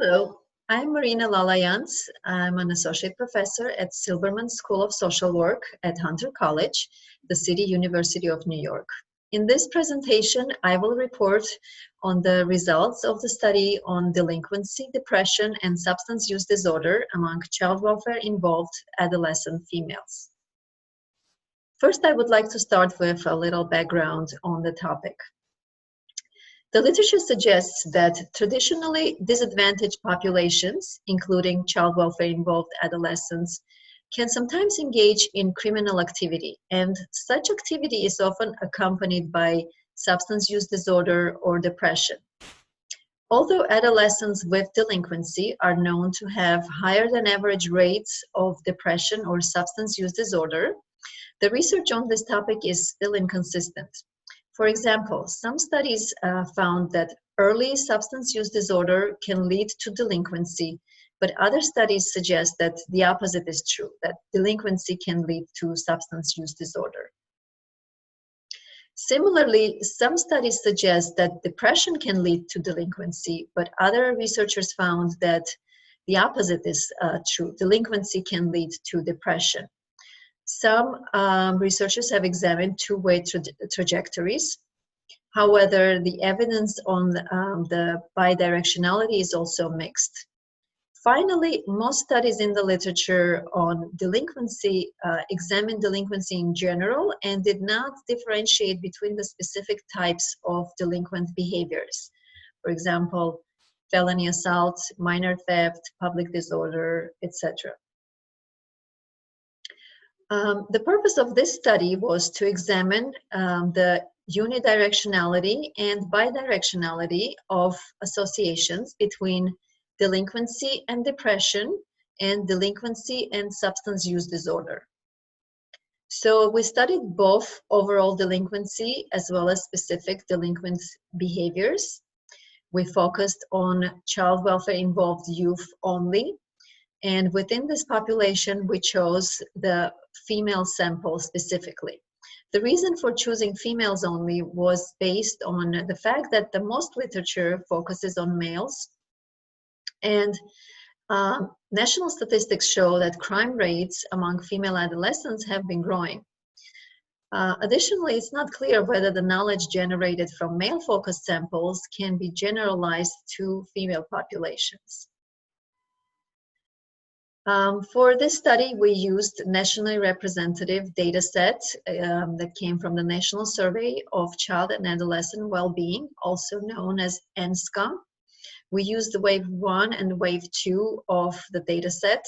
Hello, I'm Marina Lalayants. I'm an associate professor at Silberman School of Social Work at Hunter College, the City University of New York. In this presentation, I will report on the results of the study on delinquency, depression, and substance use disorder among child welfare-involved adolescent females. First, I would like to start with a little background on the topic. The literature suggests that traditionally disadvantaged populations, including child welfare-involved adolescents, can sometimes engage in criminal activity, and such activity is often accompanied by substance use disorder or depression. Although adolescents with delinquency are known to have higher than average rates of depression or substance use disorder, the research on this topic is still inconsistent. For example, some studies found that early substance use disorder can lead to delinquency, but other studies suggest that the opposite is true, that delinquency can lead to substance use disorder. Similarly, some studies suggest that depression can lead to delinquency, but other researchers found that the opposite is true. Delinquency can lead to depression. Some researchers have examined two-way trajectories. However, the evidence on the bidirectionality is also mixed. Finally, most studies in the literature on delinquency examined delinquency in general and did not differentiate between the specific types of delinquent behaviors. For example, felony assault, minor theft, public disorder, etc. The purpose of this study was to examine the unidirectionality and bidirectionality of associations between delinquency and depression and delinquency and substance use disorder. So we studied both overall delinquency as well as specific delinquent behaviors. We focused on child welfare-involved youth only. And within this population, we chose the female sample specifically. The reason for choosing females only was based on the fact that the most literature focuses on males. And national statistics show that crime rates among female adolescents have been growing. Additionally, it's not clear whether the knowledge generated from male-focused samples can be generalized to female populations. For this study, we used nationally representative data set that came from the National Survey of Child and Adolescent Well-Being, also known as NSCA. We used the wave 1 and wave 2 of the data set.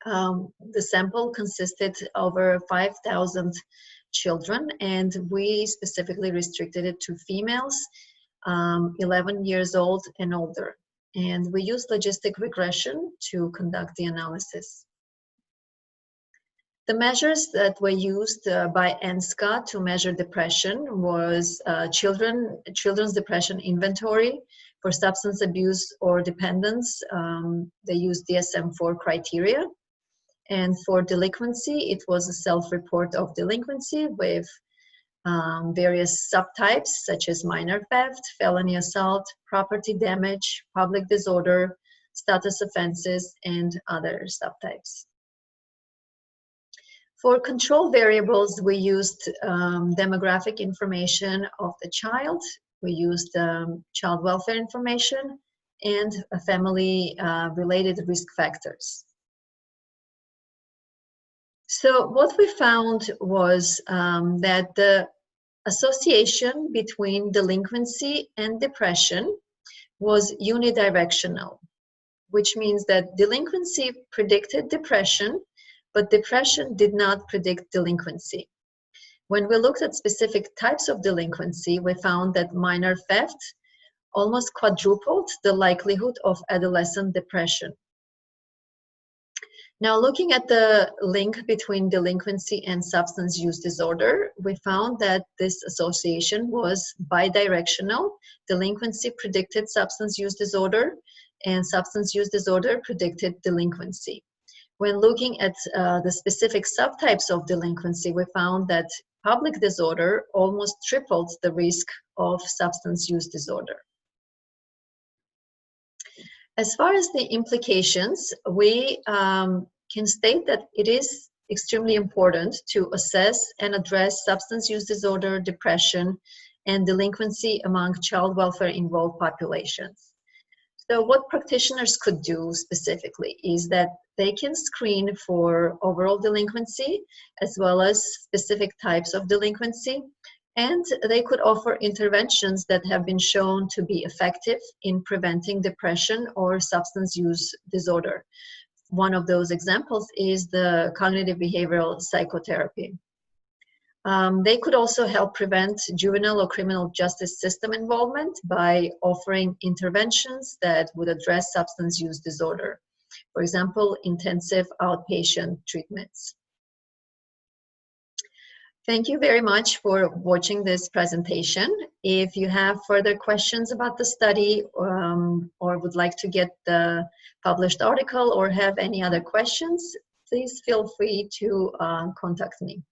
The sample consisted of over 5,000 children, and we specifically restricted it to females, 11 years old and older. And we used logistic regression to conduct the analysis. The measures that were used by NSCA to measure depression was Children's Depression Inventory. For substance abuse or dependence, they used DSM-4 criteria. And for delinquency, it was a self-report of delinquency with various subtypes such as minor theft, felony assault, property damage, public disorder, status offenses, and other subtypes. For control variables, we used demographic information of the child. We used child welfare information and family-related risk factors. So what we found was that the association between delinquency and depression was unidirectional, which means that delinquency predicted depression, but depression did not predict delinquency. When we looked at specific types of delinquency, we found that minor theft almost quadrupled the likelihood of adolescent depression. Now, looking at the link between delinquency and substance use disorder, we found that this association was bidirectional. Delinquency predicted substance use disorder, and substance use disorder predicted delinquency. When looking at the specific subtypes of delinquency, we found that public disorder almost tripled the risk of substance use disorder. As far as the implications, we can state that it is extremely important to assess and address substance use disorder, depression, and delinquency among child welfare involved populations. So what practitioners could do specifically is that they can screen for overall delinquency as well as specific types of delinquency, and they could offer interventions that have been shown to be effective in preventing depression or substance use disorder. One of those examples is the cognitive behavioral psychotherapy. They could also help prevent juvenile or criminal justice system involvement by offering interventions that would address substance use disorder. For example, intensive outpatient treatments. Thank you very much for watching this presentation. If you have further questions about the study or would like to get the published article or have any other questions, please feel free to contact me.